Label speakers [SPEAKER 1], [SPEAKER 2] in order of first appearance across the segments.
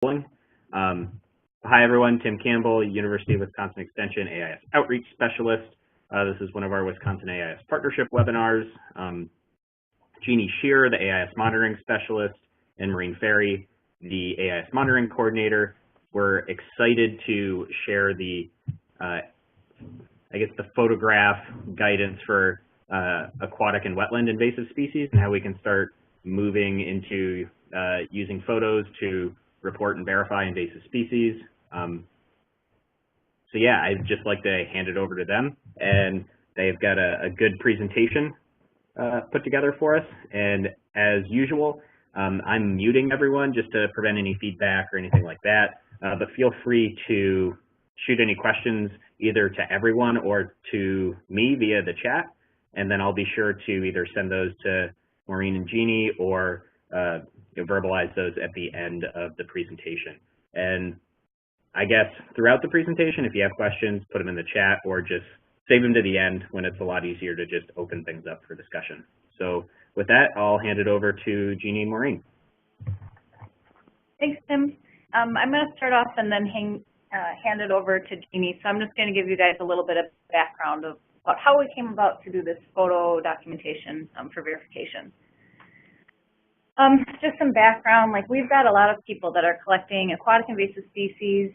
[SPEAKER 1] Hi everyone, Tim Campbell, University of Wisconsin Extension AIS Outreach Specialist. This is one of our Wisconsin AIS Partnership webinars. Jeannie Shearer, the AIS Monitoring Specialist, and Maureen Ferry, the AIS Monitoring Coordinator. We're excited to share the, the photograph guidance for aquatic and wetland invasive species and how we can start moving into using photos to report and verify invasive species. So yeah, I'd just like to hand it over to them, and they've got a good presentation put together for us. And as usual, I'm muting everyone just to prevent any feedback or anything like that, but feel free to shoot any questions either to everyone or to me via the chat, and then I'll be sure to either send those to Maureen and Jeannie or verbalize those at the end of the presentation. And I guess throughout the presentation, if you have questions, put them in the chat or just save them to the end when it's a lot easier to just open things up for discussion. So with that, I'll hand it over to Jeannie and Maureen.
[SPEAKER 2] Thanks, Tim. I'm going to start off and then hand it over to Jeannie. So I'm just going to give you guys a little bit of background about how we came about to do this photo documentation for verification. Just some background, like we've got a lot of people that are collecting aquatic invasive species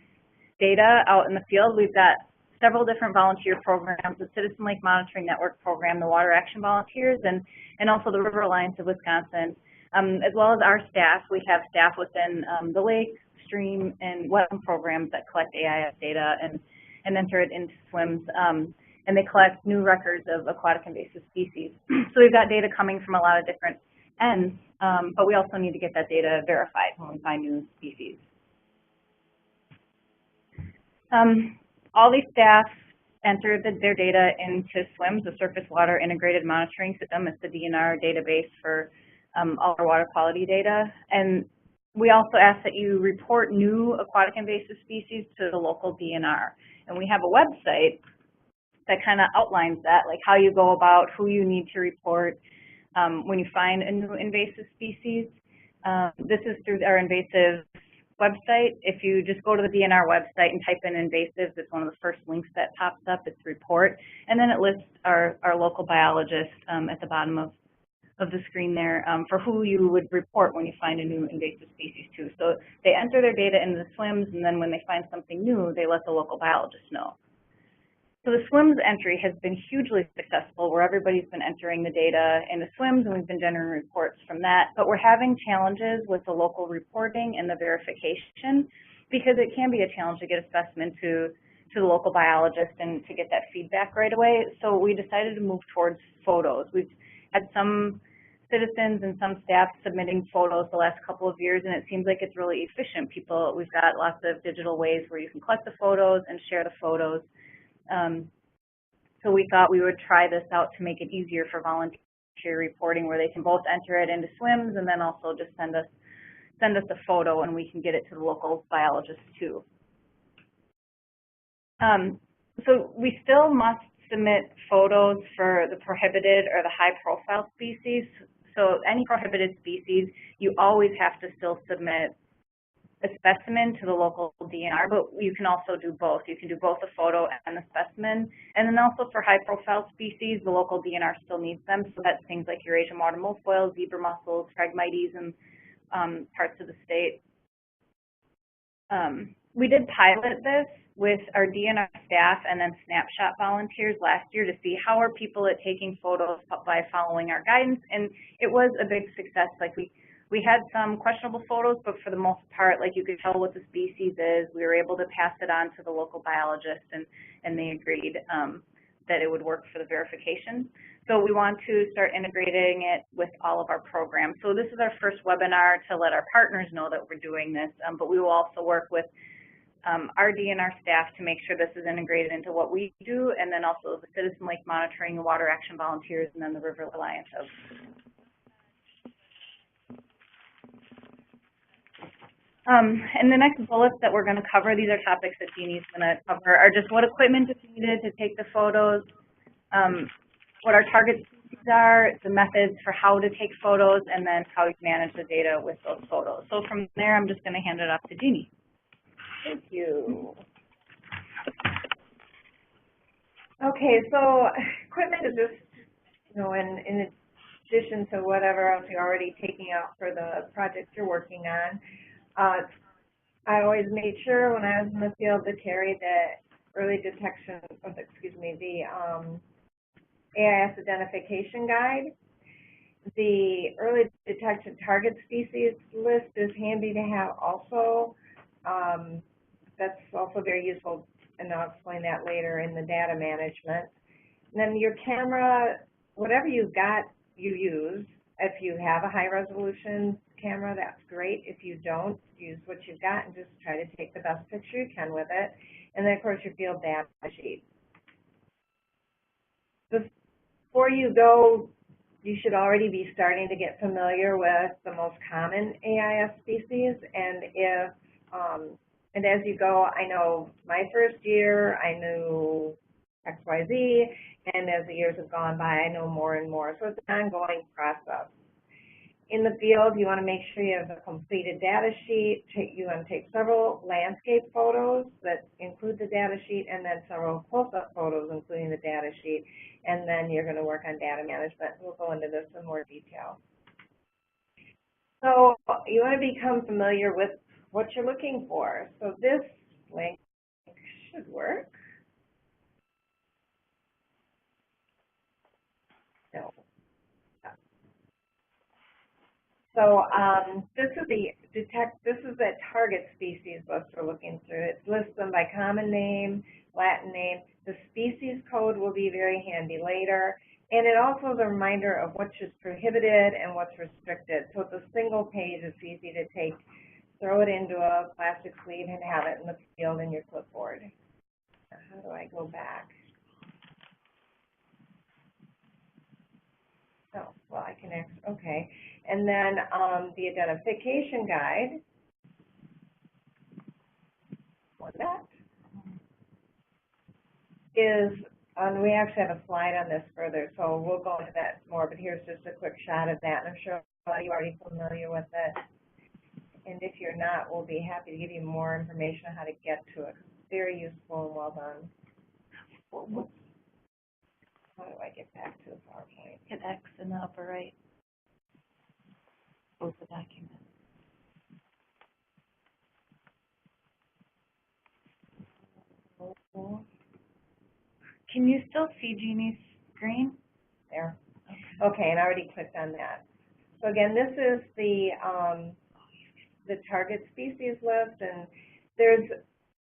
[SPEAKER 2] data out in the field. We've got several different volunteer programs, the Citizen Lake Monitoring Network program, the Water Action Volunteers, and also the River Alliance of Wisconsin, as well as our staff. We have staff within the lake, stream, and wetland programs that collect AIS data and enter it into SWIMS, and they collect new records of aquatic invasive species. So we've got data coming from a lot of different ends, but we also need to get that data verified when we find new species. All these staff enter their data into SWIMS, the Surface Water Integrated Monitoring System. It's the DNR database for all our water quality data. And we also ask that you report new aquatic invasive species to the local DNR. And we have a website that kind of outlines that, like how you go about, who you need to report when you find a new invasive species. This is through our invasive website. If you just go to the DNR website and type in invasives, it's one of the first links that pops up. It's report, and then it lists our local biologist at the bottom of the screen there for who you would report when you find a new invasive species too. So they enter their data into the SWIMS, and then when they find something new, they let the local biologist know. So the SWIMS entry has been hugely successful, where everybody's been entering the data in the SWIMS, and we've been generating reports from that. But we're having challenges with the local reporting and the verification, because it can be a challenge to get a specimen to the local biologist and to get that feedback right away. So we decided to move towards photos. We've had some citizens and some staff submitting photos the last couple of years, and it seems like it's really efficient. We've got lots of digital ways where you can collect the photos and share the photos. So we thought we would try this out to make it easier for volunteer reporting, where they can both enter it into SWIMS and then also just send us a photo, and we can get it to the local biologist too. So we still must submit photos for the prohibited or the high-profile species. So any prohibited species, you always have to still submit a specimen to the local DNR, but you can also do both. You can do both the photo and the specimen. And then also for high-profile species, the local DNR still needs them. So that's things like Eurasian water milfoils, zebra mussels, phragmites in parts of the state. We did pilot this with our DNR staff and then snapshot volunteers last year to see how are people at taking photos by following our guidance, and it was a big success. Like we had some questionable photos, but for the most part, like you could tell what the species is. We were able to pass it on to the local biologist, and they agreed that it would work for the verification. So we want to start integrating it with all of our programs. So this is our first webinar to let our partners know that we're doing this, but we will also work with our DNR staff to make sure this is integrated into what we do, and then also the Citizen Lake Monitoring, the Water Action Volunteers, and then the River Alliance of. And the next bullets that we're going to cover, these are topics that Jeannie's going to cover, are just what equipment is needed to take the photos, what our target species are, the methods for how to take photos, and then how you manage the data with those photos. So from there, I'm just going to hand it off to Jeannie.
[SPEAKER 3] Thank you. Okay, so equipment is just, you know, in addition to whatever else you're already taking out for the project you're working on. I always made sure when I was in the field to carry the early detection, the AIS identification guide. The early detection target species list is handy to have also. That's also very useful, and I'll explain that later in the data management. And then your camera, whatever you've got, you use. If you have a high resolution camera, that's great. If you don't, use what you've got and just try to take the best picture you can with it. And then of course your field data sheet. Before you go, you should already be starting to get familiar with the most common AIS species, and as you go, I know my first year, I knew XYZ, and as the years have gone by, I know more and more. So it's an ongoing process. In the field, you want to make sure you have a completed data sheet. You want to take several landscape photos that include the data sheet, and then several close-up photos including the data sheet. And then you're going to work on data management. We'll go into this in more detail. So you want to become familiar with what you're looking for. So this link should work. No. So this is the target species list we're looking through. It lists them by common name, Latin name. The species code will be very handy later. And it also is a reminder of what's prohibited and what's restricted. So it's a single page. It's easy to take, throw it into a plastic sleeve and have it in the field in your clipboard. Now, how do I go back? Oh, well, I can actually, okay. And then the identification guide, that is, we actually have a slide on this further, so we'll go into that more, but here's just a quick shot of that, and I'm sure a lot of you are already familiar with it. And if you're not, we'll be happy to give you more information on how to get to it. It's very useful and well done. How do I get back to the PowerPoint?
[SPEAKER 2] Hit X in the upper right. Close the document. Can you still see Jeannie's screen?
[SPEAKER 3] There. Okay, and I already clicked on that. So again, this is the target species list, and there's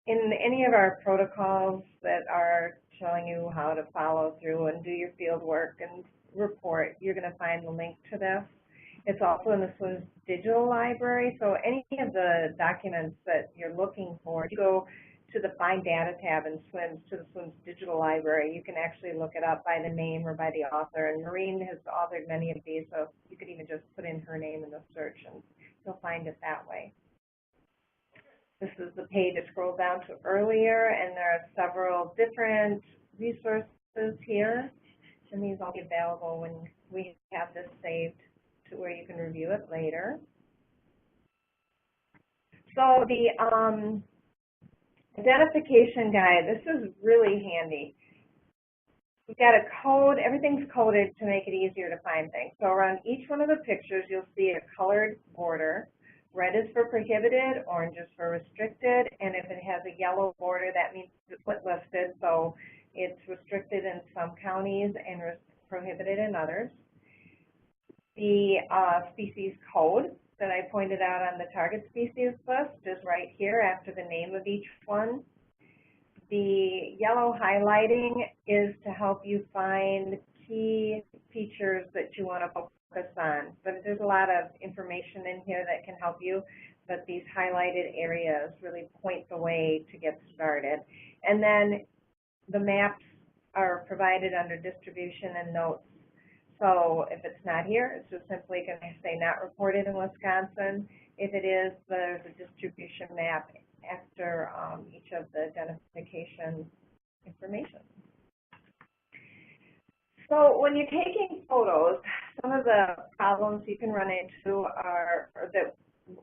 [SPEAKER 3] in any of our protocols that are showing you how to follow through and do your field work and report, you're going to find the link to this. It's also in the SWIMS digital library, so any of the documents that you're looking for, if you go to the Find Data tab in SWIMS, to the SWIMS digital library, you can actually look it up by the name or by the author, and Maureen has authored many of these, so you could even just put in her name in the search and you'll find it that way. This is the page I scrolled down to earlier, and there are several different resources here, and these will be available when we have this saved to where you can review it later. So the identification guide, this is really handy. We've got a code, everything's coded to make it easier to find things. So around each one of the pictures, you'll see a colored border. Red is for prohibited, orange is for restricted, and if it has a yellow border, that means it's listed, so it's restricted in some counties and prohibited in others. The species code that I pointed out on the target species list is right here after the name of each one. The yellow highlighting is to help you find key features that you want to focus on. But there's a lot of information in here that can help you, but these highlighted areas really point the way to get started. And then the maps are provided under distribution and notes. So if it's not here, it's just simply going to say not reported in Wisconsin. If it is, there's a distribution map after each of the identification information. So when you're taking photos, some of the problems you can run into are, or that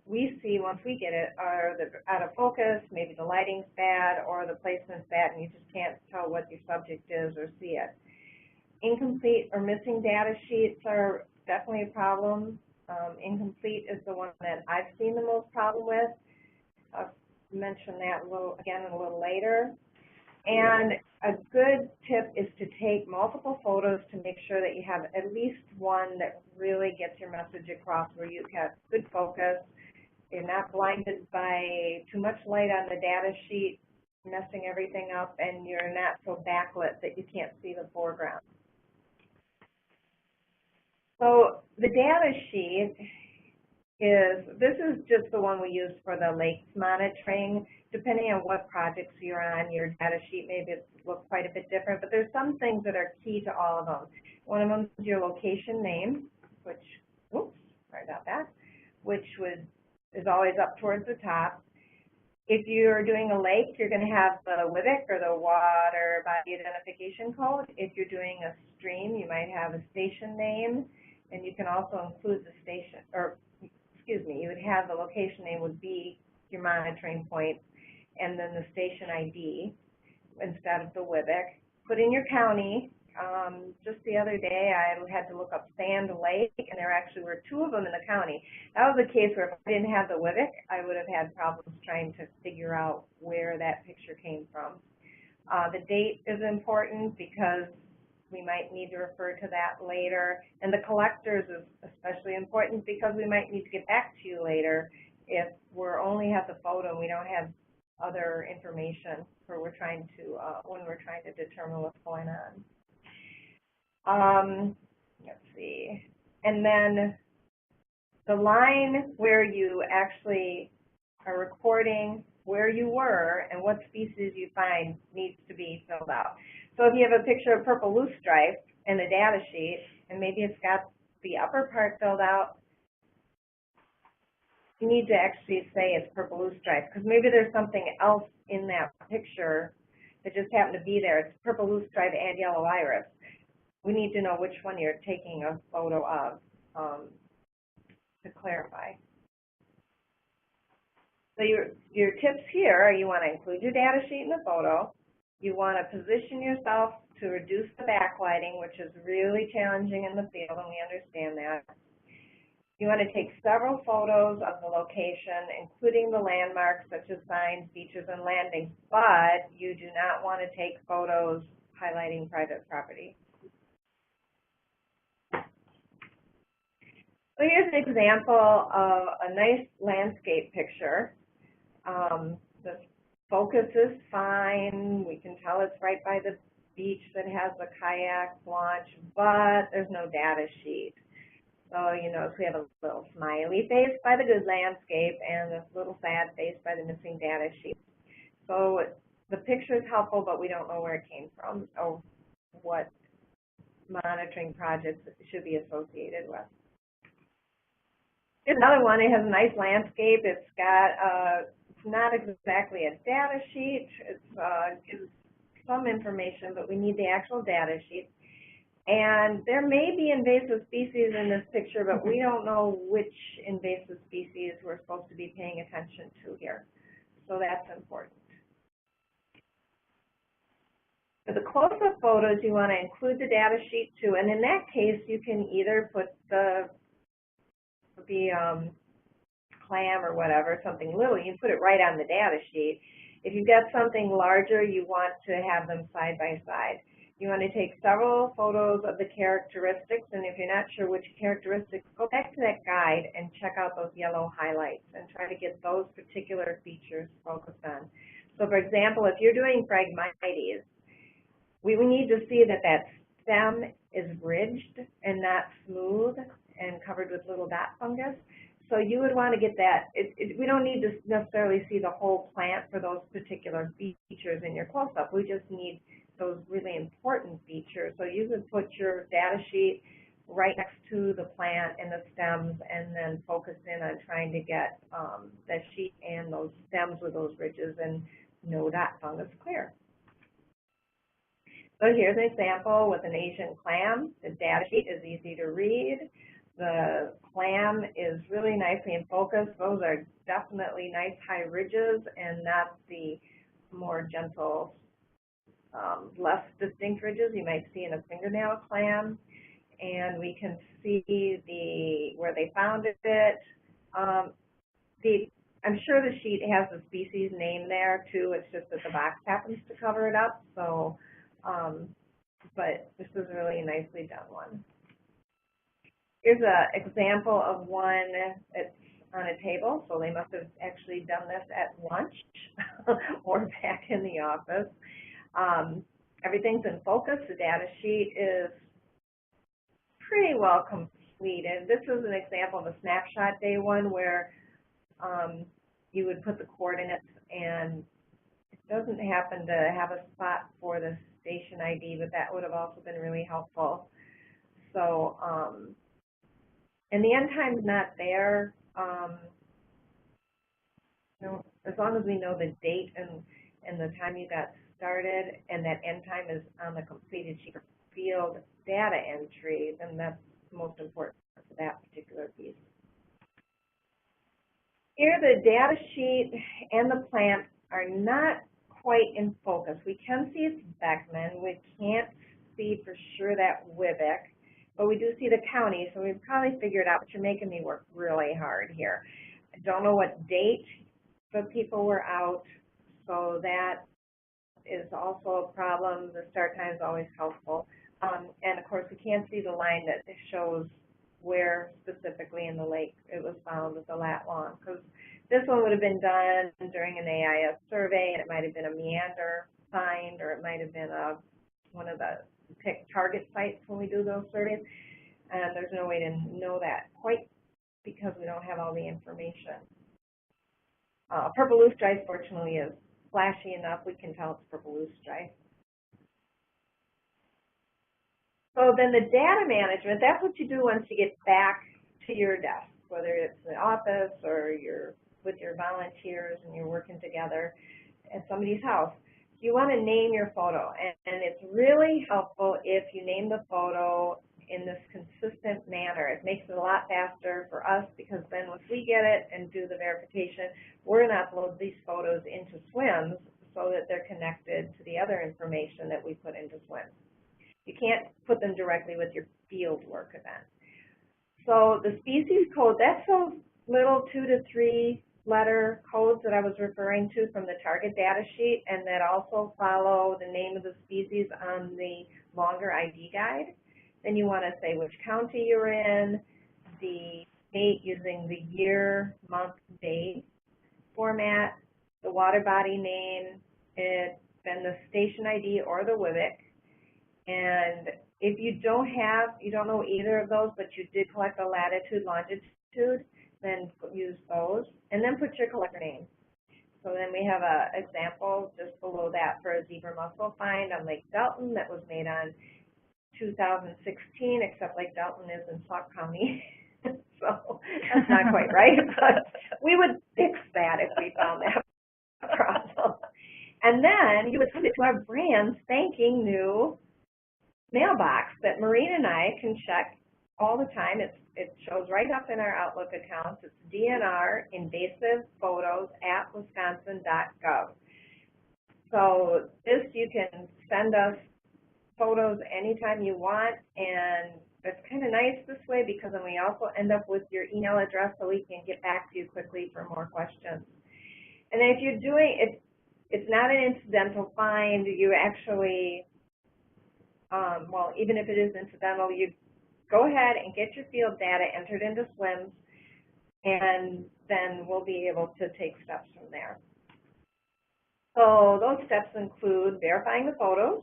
[SPEAKER 3] we see once we get it, are the out of focus, maybe the lighting's bad or the placement's bad and you just can't tell what your subject is or see it. Incomplete or missing data sheets are definitely a problem. Incomplete is the one that I've seen the most problem with. I'll mention that again a little later. And a good tip is to take multiple photos to make sure that you have at least one that really gets your message across, where you have good focus, you're not blinded by too much light on the data sheet, messing everything up, and you're not so backlit that you can't see the foreground. So the data sheet this is just the one we use for the lakes monitoring. Depending on what projects you're on, your data sheet maybe looks quite a bit different, but there's some things that are key to all of them. One of them is your location name, which, oops, sorry about that, which is always up towards the top. If you're doing a lake, you're going to have the WBIC, or the Water Body Identification Code. If you're doing a stream, you might have a station name, and you can also include the station, or excuse me, you would have the location name would be your monitoring point, and then the station ID instead of the WBIC. Put in your county. Just the other day, I had to look up Sand Lake, and there actually were 2 of them in the county. That was a case where if I didn't have the WBIC, I would have had problems trying to figure out where that picture came from. The date is important because we might need to refer to that later. And the collectors is especially important because we might need to get back to you later if we're only have the photo and we don't have other information when we're trying to determine what's going on. Let's see. And then the line where you actually are recording where you were and what species you find needs to be filled out. So if you have a picture of purple loosestrife in the data sheet, and maybe it's got the upper part filled out, you need to actually say it's purple loosestrife, because maybe there's something else in that picture that just happened to be there. It's purple loosestrife and yellow iris. We need to know which one you're taking a photo of to clarify. So your tips here are you want to include your data sheet in the photo. You want to position yourself to reduce the backlighting, which is really challenging in the field, and we understand that. You want to take several photos of the location, including the landmarks such as signs, beaches, and landings, but you do not want to take photos highlighting private property. So here's an example of a nice landscape picture. The focus is fine. We can tell it's right by the beach that has the kayak launch, but there's no data sheet. So you notice we have a little smiley face by the good landscape and this little sad face by the missing data sheet. So the picture is helpful, but we don't know where it came from or what monitoring projects it should be associated with. Here's another one. It has a nice landscape. It's got it's not exactly a data sheet. It gives some information, but we need the actual data sheet. And there may be invasive species in this picture, but we don't know which invasive species we're supposed to be paying attention to here. So that's important. For the close-up photos, you want to include the data sheet too. And in that case, you can either put the clam or whatever, something little, you can put it right on the data sheet. If you've got something larger, you want to have them side by side. You want to take several photos of the characteristics, and if you're not sure which characteristics, go back to that guide and check out those yellow highlights and try to get those particular features focused on. So for example, if you're doing Phragmites, we need to see that that stem is ridged and not smooth and covered with little dot fungus. So you would want to get that. We don't need to necessarily see the whole plant for those particular features in your close-up. We just need those really important features. So you could put your data sheet right next to the plant and the stems and then focus in on trying to get that sheet and those stems with those ridges and no dot fungus clear. So here's an example with an Asian clam. The data sheet is easy to read. The clam is really nicely in focus. Those are definitely nice high ridges and not the more gentle, less distinct ridges you might see in a fingernail clam. And we can see where they found it. I'm sure the sheet has the species name there too. It's just that the box happens to cover it up. So, but this is really a nicely done one. Here's an example of one that's on a table. So they must have actually done this at lunch or back in the office. Everything's in focus. The data sheet is pretty well completed. This is an example of a snapshot day one where you would put the coordinates, and it doesn't happen to have a spot for the station ID, but that would have also been really helpful. So, and the end time's not there. You know, as long as we know the date and the time you got started, and that end time is on the completed sheet of field data entry, then that's most important for that particular piece. Here, the data sheet and the plant are not quite in focus. We can see it's Beckman. We can't see for sure that Wybick, but we do see the county, so we've probably figured out, but you're making me work really hard here. I don't know what date the people were out, so that is also a problem. The start time is always helpful. And of course, we can't see the line that shows where specifically in the lake it was found with the lat long, because this one would have been done during an AIS survey, and it might have been a meander find, or it might have been one of the picked target sites when we do those surveys. And there's no way to know that quite because we don't have all the information. Purple loosestrife, fortunately, is flashy enough. We can tell it's purple loosestrife. So then the data management, that's what you do once you get back to your desk, whether it's the office or you're with your volunteers and you're working together at somebody's house. You want to name your photo, and it's really helpful if you name the photo in this consistent manner. It makes it a lot faster for us because then once we get it and do the verification, we're going to upload these photos into SWIMS so that they're connected to the other information that we put into SWIMS. You can't put them directly with your field work event. So the species code, that's those little 2 to 3 letter codes that I was referring to from the target data sheet, and that also follow the name of the species on the longer ID guide. Then you want to say which county you're in, the date using the year, month, date format, the water body name, then the station ID or the Wybick. And if you don't know either of those, but you did collect the latitude, longitude, then use those, and then put your collector name. So then we have an example just below that for a zebra mussel find on Lake Delton that was made on 2016, except Lake Delton is in Sauk County, so that's not quite right, but we would fix that if we found that problem. And then you would send it to our brand spanking new mailbox that Maureen and I can check all the time. It shows right up in our Outlook accounts. It's DNR invasive photos at wisconsin.gov. So this, you can send us photos anytime you want, and it's kind of nice this way because then we also end up with your email address so we can get back to you quickly for more questions. And then if you're doing it, it's not an incidental find. You actually, well, even if it is incidental, you go ahead and get your field data entered into SWIMS, and then we'll be able to take steps from there. So those steps include verifying the photos,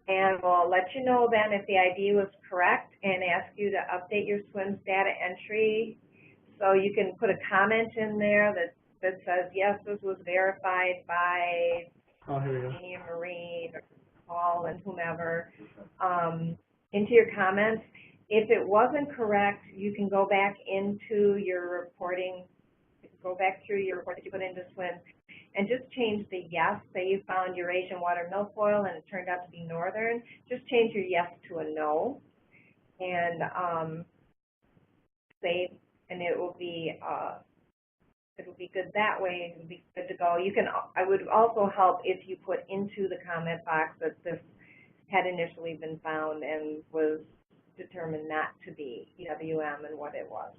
[SPEAKER 3] and we'll let you know then if the ID was correct and ask you to update your SWIMS data entry. So you can put a comment in there that says, yes, this was verified by Amy and Marie or Paul and whomever, into your comments. If it wasn't correct, you can go back into your reporting, go back through your report that you put into SWIMS and just change the yes. Say you found Eurasian water milfoil and it turned out to be northern. Just change your yes to a no, and save, and it will be good that way. It'll be good to go. You can. I would also help if you put into the comment box that this had initially been found and was determined not to be EWM and what it was.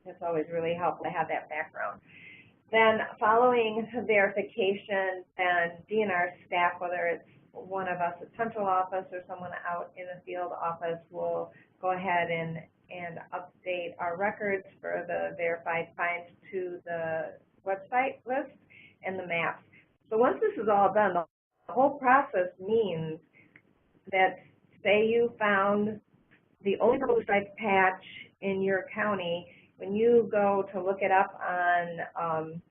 [SPEAKER 3] It's always really helpful to have that background. Then following verification, then DNR staff, whether it's one of us at central office or someone out in the field office, will go ahead and update our records for the verified finds to the website list and the maps. So once this is all done, the whole process means that, say you found the only blue stripe patch in your county, when you go to look it up on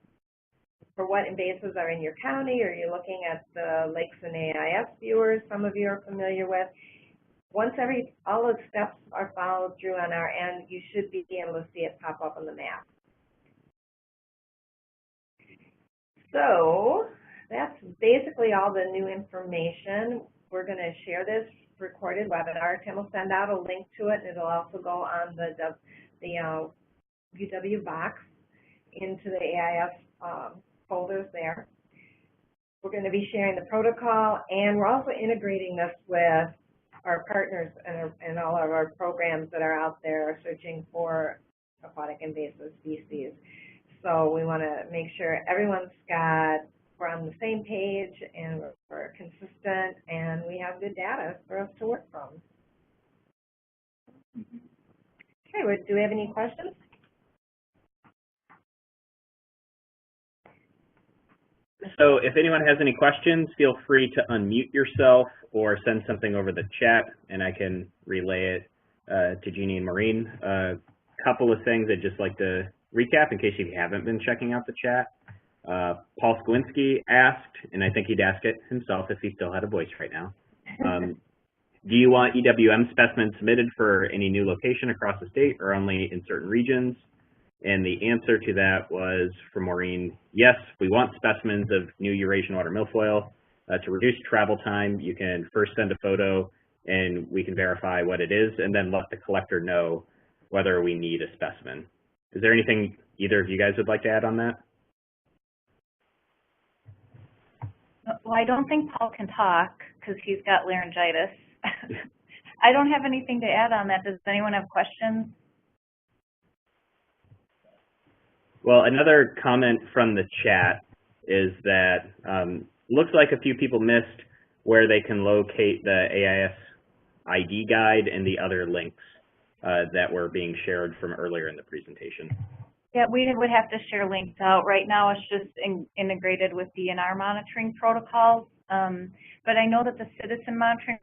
[SPEAKER 3] for what invasives are in your county, or you're looking at the Lakes and AIS viewers some of you are familiar with, once all the steps are followed through on our end, you should be able to see it pop up on the map. So that's basically all the new information. We're going to share this recorded webinar. Tim will send out a link to it, and it'll also go on the UW box into the AIS folders there. We're going to be sharing the protocol, and we're also integrating this with our partners and all of our programs that are out there searching for aquatic invasive species. So we want to make sure we're on the same page and we're consistent and we have good data for us to work from. Okay, do we have any questions?
[SPEAKER 1] So if anyone has any questions, feel free to unmute yourself or send something over the chat, and I can relay it to Jeannie and Maureen. A couple of things I'd just like to recap in case you haven't been checking out the chat. Paul Skowinski asked, and I think he'd ask it himself if he still had a voice right now, do you want EWM specimens submitted for any new location across the state or only in certain regions? And the answer to that was, from Maureen, yes, we want specimens of new Eurasian water milfoil. To reduce travel time, you can first send a photo and we can verify what it is and then let the collector know whether we need a specimen. Is there anything either of you guys would like to add on that?
[SPEAKER 2] Well, I don't think Paul can talk because he's got laryngitis. I don't have anything to add on that. Does anyone have questions?
[SPEAKER 1] Well, another comment from the chat is that looks like a few people missed where they can locate the AIS ID guide and the other links that were being shared from earlier in the presentation.
[SPEAKER 2] Yeah, we would have to share links out. Right now it's just integrated with DNR monitoring protocols, but I know that the citizen monitoring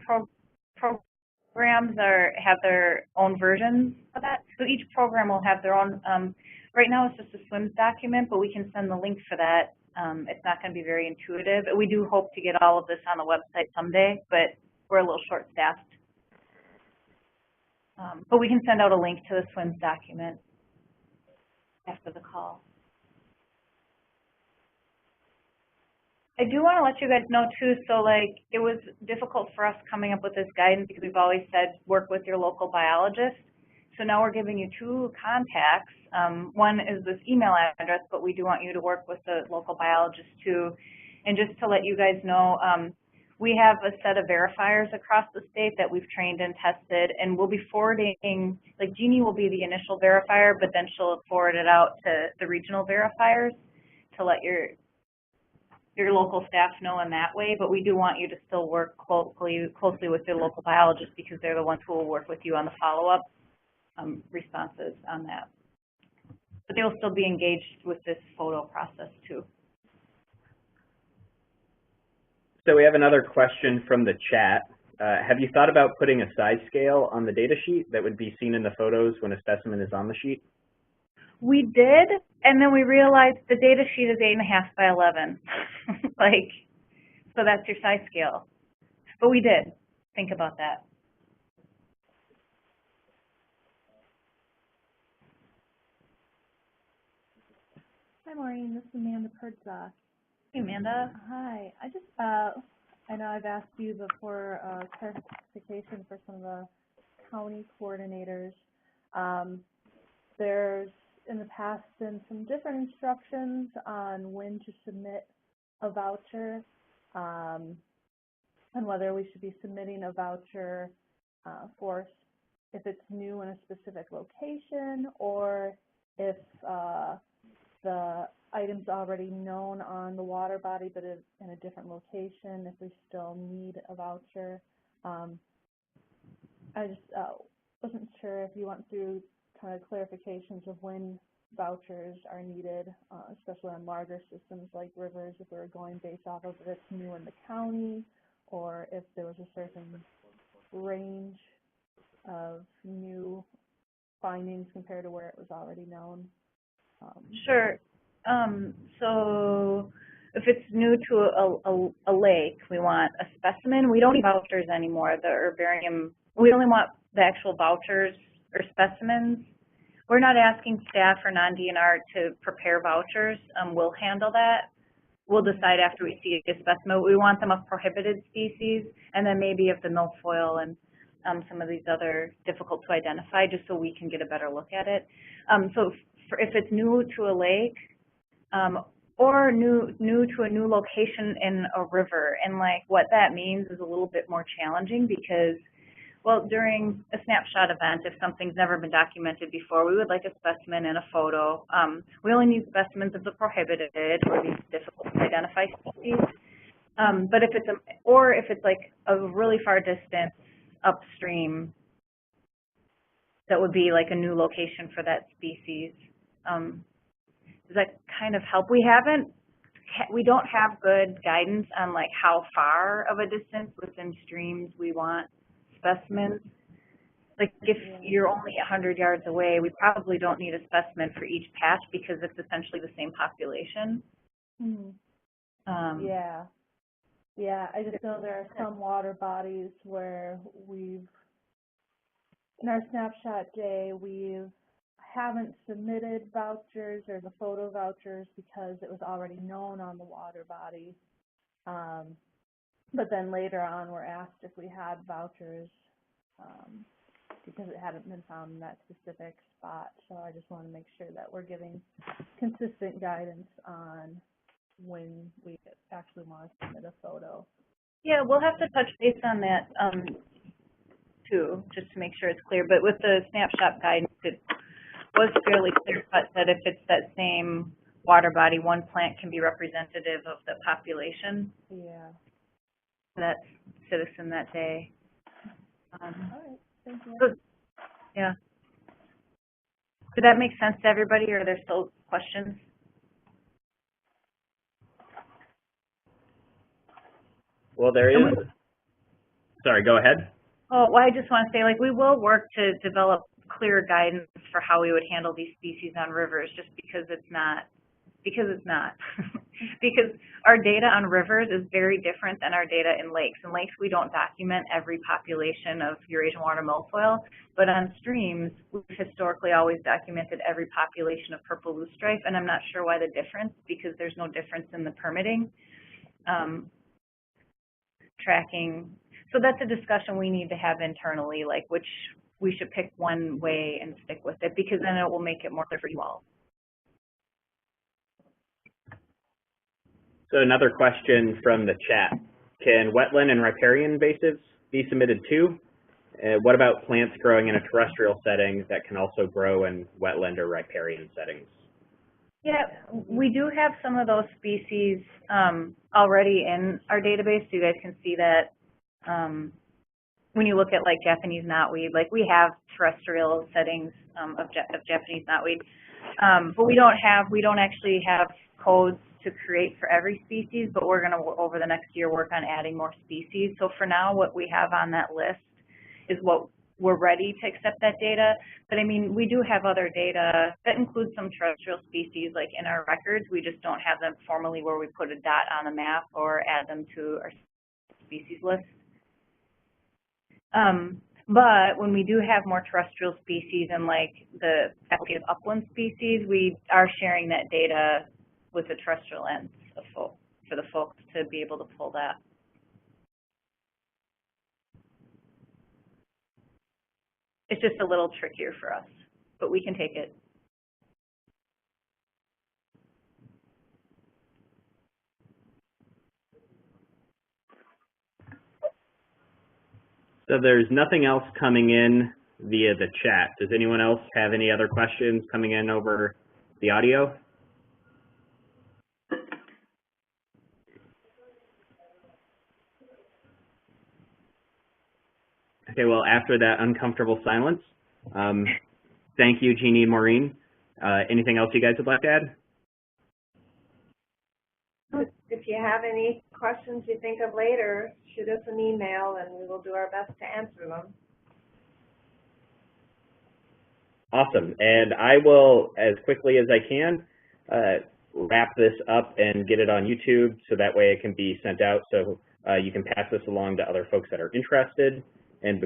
[SPEAKER 2] programs have their own versions of that. So each program will have their own. Right now it's just a SWIMS document, but we can send the link for that. It's not going to be very intuitive. We do hope to get all of this on the website someday, but we're a little short-staffed. But we can send out a link to the SWIMS document after the call. I do want to let you guys know too, so like it was difficult for us coming up with this guidance because we've always said work with your local biologist. So now we're giving you two contacts. One is this email address, but we do want you to work with the local biologist too. And just to let you guys know, we have a set of verifiers across the state that we've trained and tested, and we'll be forwarding, like Jeannie will be the initial verifier, but then she'll forward it out to the regional verifiers to let your local staff know in that way. But we do want you to still work closely with your local biologist because they're the ones who will work with you on the follow-up responses on that. But they'll still be engaged with this photo process too.
[SPEAKER 1] So we have another question from the chat. Have you thought about putting a size scale on the data sheet that would be seen in the photos when a specimen is on the sheet?
[SPEAKER 2] We did, and then we realized the data sheet is 8.5 by 11. So that's your size scale. But we did think about that.
[SPEAKER 4] Hi, Maureen. This is Amanda Perza.
[SPEAKER 2] Hey, Amanda.
[SPEAKER 4] Hi. I know I've asked you before clarification for some of the county coordinators. There's in the past been some different instructions on when to submit a voucher, and whether we should be submitting a voucher if it's new in a specific location, or if the item's already known on the water body but in a different location, if we still need a voucher. I just wasn't sure if you went through kind of clarifications of when vouchers are needed, especially on larger systems like rivers, if we were going based off of if it's new in the county, or if there was a certain range of new findings compared to where it was already known.
[SPEAKER 2] Sure. So if it's new to a lake, we want a specimen. We don't need vouchers anymore. The herbarium, we only want the actual vouchers or specimens. We're not asking staff or non-DNR to prepare vouchers. We'll handle that. We'll decide after we see a specimen. We want them of prohibited species, and then maybe of the milfoil and some of these other difficult to identify, just so we can get a better look at it. So if it's new to a lake, or new to a new location in a river, and like what that means is a little bit more challenging because, well, during a snapshot event, if something's never been documented before, we would like a specimen and a photo. We only need specimens of the prohibited or these difficult to identify species. But if it's like a really far distance upstream, that would be like a new location for that species. Does that kind of help? We don't have good guidance on like how far of a distance within streams we want specimens. Like if you're only 100 yards away, we probably don't need a specimen for each patch because it's essentially the same population.
[SPEAKER 4] Mm-hmm. Yeah, I just know there are some water bodies where in our snapshot day, we haven't submitted vouchers or the photo vouchers because it was already known on the water body. But then later on, we're asked if we had vouchers because it hadn't been found in that specific spot. So I just want to make sure that we're giving consistent guidance on when we actually want to submit a photo.
[SPEAKER 2] Yeah, we'll have to touch base on that too, just to make sure it's clear. But with the snapshot guidance, it was fairly clear-cut that if it's that same water body, one plant can be representative of the population.
[SPEAKER 4] Yeah.
[SPEAKER 2] That citizen that day.
[SPEAKER 4] All right, thank you.
[SPEAKER 2] So, yeah. Did that make sense to everybody, or are there still questions?
[SPEAKER 1] Well, there is. Sorry, go ahead.
[SPEAKER 2] Oh, well, I just want to say, like, we will work to develop clear guidance for how we would handle these species on rivers, just because it's not. Because our data on rivers is very different than our data in lakes. In lakes, we don't document every population of Eurasian water milfoil, but on streams, we've historically always documented every population of purple loosestrife, and I'm not sure why the difference, because there's no difference in the permitting. Tracking. So that's a discussion we need to have internally, like which we should pick one way and stick with it, because then it will make it more clear for you all.
[SPEAKER 1] So another question from the chat. Can wetland and riparian invasives be submitted too? What about plants growing in a terrestrial setting that can also grow in wetland or riparian settings?
[SPEAKER 2] Yeah, we do have some of those species already in our database, so you guys can see that when you look at like Japanese knotweed, like we have terrestrial settings of Japanese knotweed, but we don't actually have codes to create for every species, but we're going to, over the next year, work on adding more species. So for now, what we have on that list is what we're ready to accept that data. But I mean, we do have other data that includes some terrestrial species like in our records. We just don't have them formally where we put a dot on a map or add them to our species list. But when we do have more terrestrial species and like the faculty of upland species, we are sharing that data with the terrestrial ends of folks to be able to pull that. It's just a little trickier for us, but we can take it.
[SPEAKER 1] So there's nothing else coming in via the chat. Does anyone else have any other questions coming in over the audio? Okay, well, after that uncomfortable silence, thank you, Jeannie and Maureen. Anything else you guys would like to add?
[SPEAKER 3] If you have any questions you think of later, shoot us an email and we will do our best to answer them.
[SPEAKER 1] Awesome, and I will, as quickly as I can, wrap this up and get it on YouTube so that way it can be sent out so you can pass this along to other folks that are interested. And